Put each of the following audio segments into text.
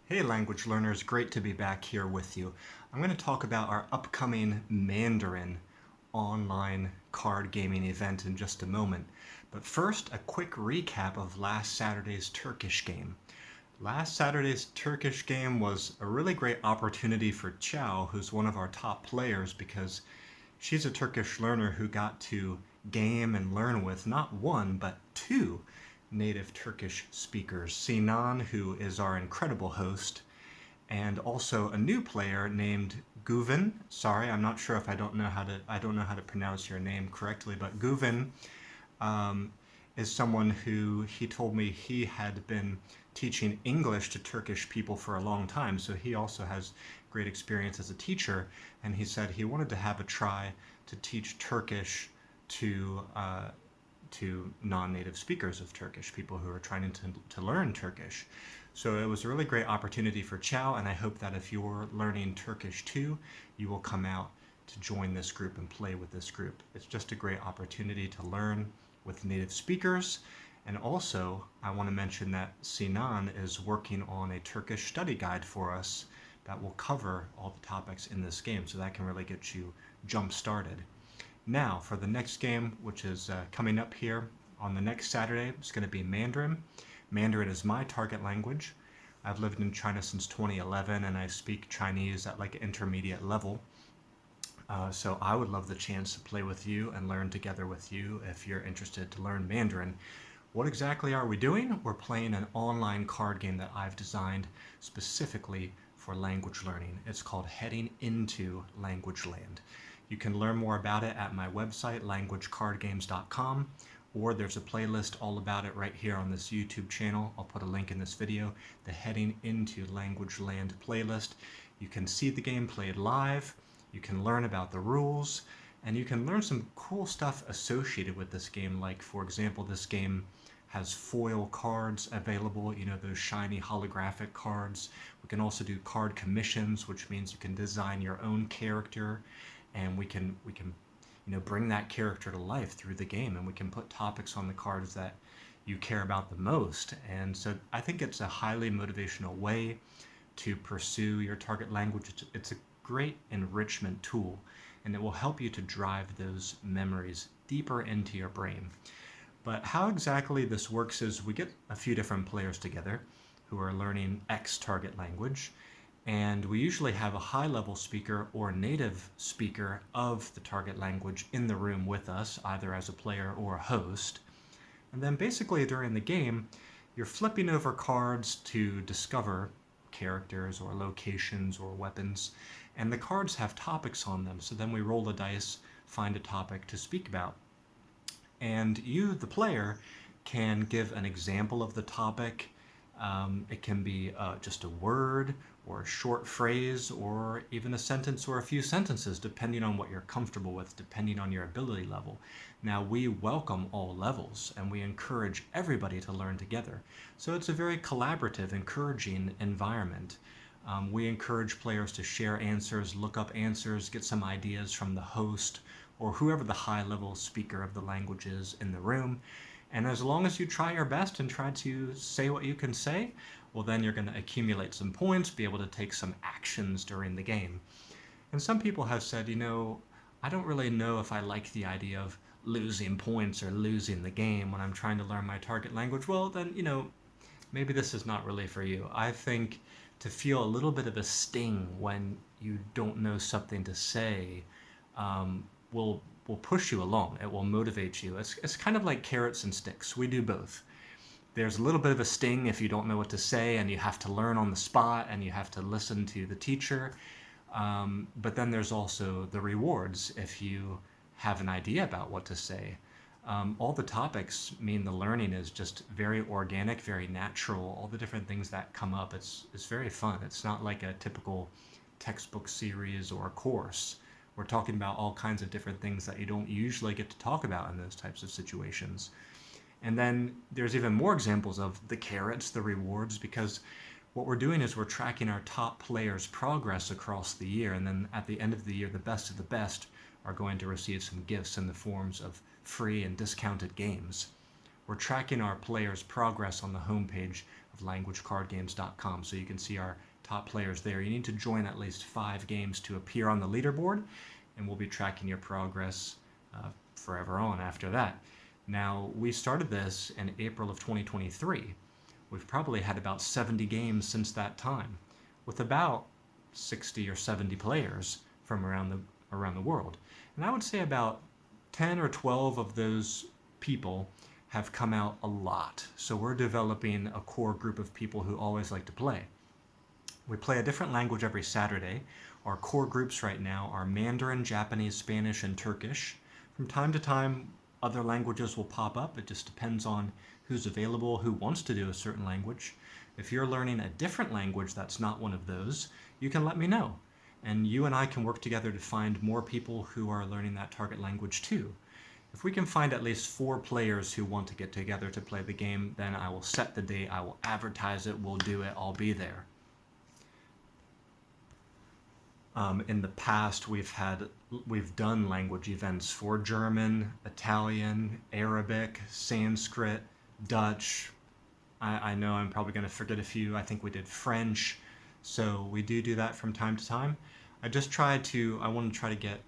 Hey language learners, great to be back here with you. I'm going to talk about our upcoming Mandarin online card gaming event in just a moment. But first, a quick recap of last Saturday's Turkish game. Last Saturday's Turkish game was a really great opportunity for Chow, who's one of our top players, because she's a Turkish learner who got to game and learn with not one, but two native Turkish speakers. Sinan, who is our incredible host, and also a new player named Guven. Sorry, I'm not sure if I don't know how to pronounce your name correctly, but Guven is someone who he told me he had been teaching English to Turkish people for a long time, so he also has great experience as a teacher, and he said he wanted to have a try to teach Turkish to non-native speakers of Turkish, people who are trying to learn Turkish. So it was a really great opportunity for Chow, and I hope that if you're learning Turkish too, you will come out to join this group and play with this group. It's just a great opportunity to learn with native speakers. And also, I want to mention that Sinan is working on a Turkish study guide for us that will cover all the topics in this game, so that can really get you jump-started. Now, for the next game, which is coming up here on the next Saturday, it's going to be Mandarin. Mandarin is my target language. I've lived in China since 2011, and I speak Chinese at like intermediate level. So I would love the chance to play with you and learn together with you if you're interested to learn Mandarin. What exactly are we doing? We're playing an online card game that I've designed specifically for language learning. It's called Heading Into Language Land. You can learn more about it at my website, languagecardgames.com, or there's a playlist all about it right here on this YouTube channel. I'll put a link in this video, the Heading Into Language Land playlist. You can see the game played live, you can learn about the rules, and you can learn some cool stuff associated with this game. Like, for example, this game has foil cards available, you know, those shiny holographic cards. We can also do card commissions, which means you can design your own character, and we can bring that character to life through the game, and we can put topics on the cards that you care about the most. And so I think it's a highly motivational way to pursue your target language. It's a great enrichment tool, and it will help you to drive those memories deeper into your brain. But how exactly this works is we get a few different players together who are learning X target language, and we usually have a high-level speaker or native speaker of the target language in the room with us, either as a player or a host. And then basically during the game, you're flipping over cards to discover characters or locations or weapons, and the cards have topics on them, so then we roll the dice, find a topic to speak about. And you, the player, can give an example of the topic. It can be just a word or a short phrase or even a sentence or a few sentences, depending on what you're comfortable with, depending on your ability level. Now, we welcome all levels, and we encourage everybody to learn together. So it's a very collaborative, encouraging environment. We encourage players to share answers, look up answers, get some ideas from the host or whoever the high-level speaker of the language is in the room. And as long as you try your best and try to say what you can say, well, then you're going to accumulate some points, be able to take some actions during the game. And some people have said, I don't really know if I like the idea of losing points or losing the game when I'm trying to learn my target language. Well, then, maybe this is not really for you. I think to feel a little bit of a sting when you don't know something to say will push you along. It will motivate you. It's kind of like carrots and sticks. We do both. There's a little bit of a sting if you don't know what to say and you have to learn on the spot and you have to listen to the teacher. But then there's also the rewards if you have an idea about what to say. All the topics mean the learning is just very organic, very natural. All the different things that come up, it's very fun. It's not like a typical textbook series or a course. We're talking about all kinds of different things that you don't usually get to talk about in those types of situations. And then there's even more examples of the carrots, the rewards, because what we're doing is we're tracking our top players' progress across the year, and then at the end of the year, the best of the best are going to receive some gifts in the forms of free and discounted games. We're tracking our players' progress on the homepage of languagecardgames.com, so you can see our top players there. You need to join at least 5 games to appear on the leaderboard, and we'll be tracking your progress forever on after that. Now, we started this in April of 2023. We've probably had about 70 games since that time, with about 60 or 70 players from around the world. And I would say about 10 or 12 of those people have come out a lot. So we're developing a core group of people who always like to play. We play a different language every Saturday. Our core groups right now are Mandarin, Japanese, Spanish, and Turkish. From time to time, other languages will pop up. It just depends on who's available, who wants to do a certain language. If you're learning a different language that's not one of those, you can let me know. And you and I can work together to find more people who are learning that target language too. If we can find at least 4 players who want to get together to play the game, then I will set the date, I will advertise it, we'll do it, I'll be there. In the past, we've done language events for German, Italian, Arabic, Sanskrit, Dutch. I know I'm probably going to forget a few. I think we did French. So we do that from time to time. I want to try to get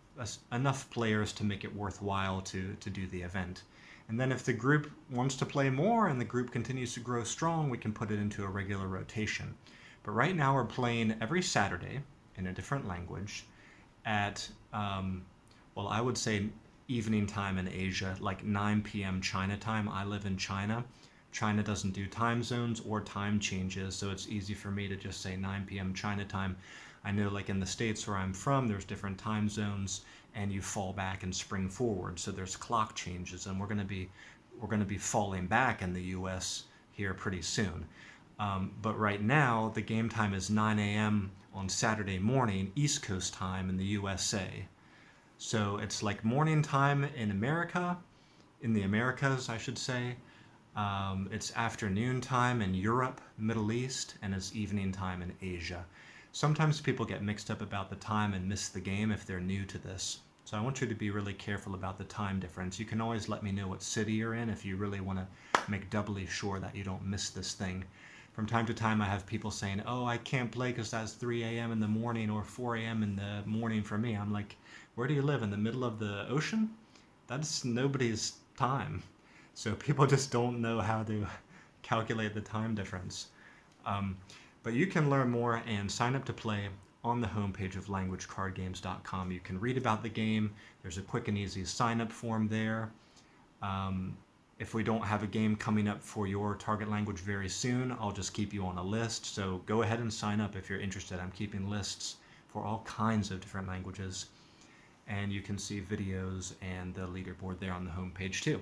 enough players to make it worthwhile to do the event. And then if the group wants to play more and the group continues to grow strong, we can put it into a regular rotation. But right now we're playing every Saturday in a different language at, well, I would say evening time in Asia, like 9 p.m. China time. I live in China. China doesn't do time zones or time changes, so it's easy for me to just say 9 p.m. China time. I know like in the States where I'm from, there's different time zones and you fall back and spring forward. So there's clock changes, and we're going to be falling back in the US here pretty soon. But right now, the game time is 9 a.m. on Saturday morning, East Coast time in the USA. So it's like morning time in America, in the Americas, I should say. It's afternoon time in Europe, Middle East, and it's evening time in Asia. Sometimes people get mixed up about the time and miss the game if they're new to this. So I want you to be really careful about the time difference. You can always let me know what city you're in if you really want to make doubly sure that you don't miss this thing. From time to time, I have people saying, oh, I can't play because that's 3 a.m. in the morning or 4 a.m. in the morning for me. I'm like, where do you live? In the middle of the ocean? That's nobody's time. So people just don't know how to calculate the time difference. But you can learn more and sign up to play on the homepage of languagecardgames.com. You can read about the game. There's a quick and easy sign-up form there. If we don't have a game coming up for your target language very soon, I'll just keep you on a list. So go ahead and sign up if you're interested. I'm keeping lists for all kinds of different languages. And you can see videos and the leaderboard there on the homepage too.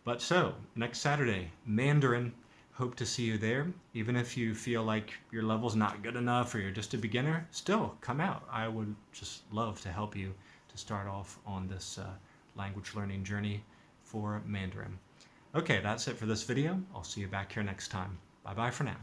But so, next Saturday, Mandarin. Hope to see you there. Even if you feel like your level's not good enough or you're just a beginner, still come out. I would just love to help you to start off on this language learning journey for Mandarin. Okay, that's it for this video. I'll see you back here next time. Bye-bye for now.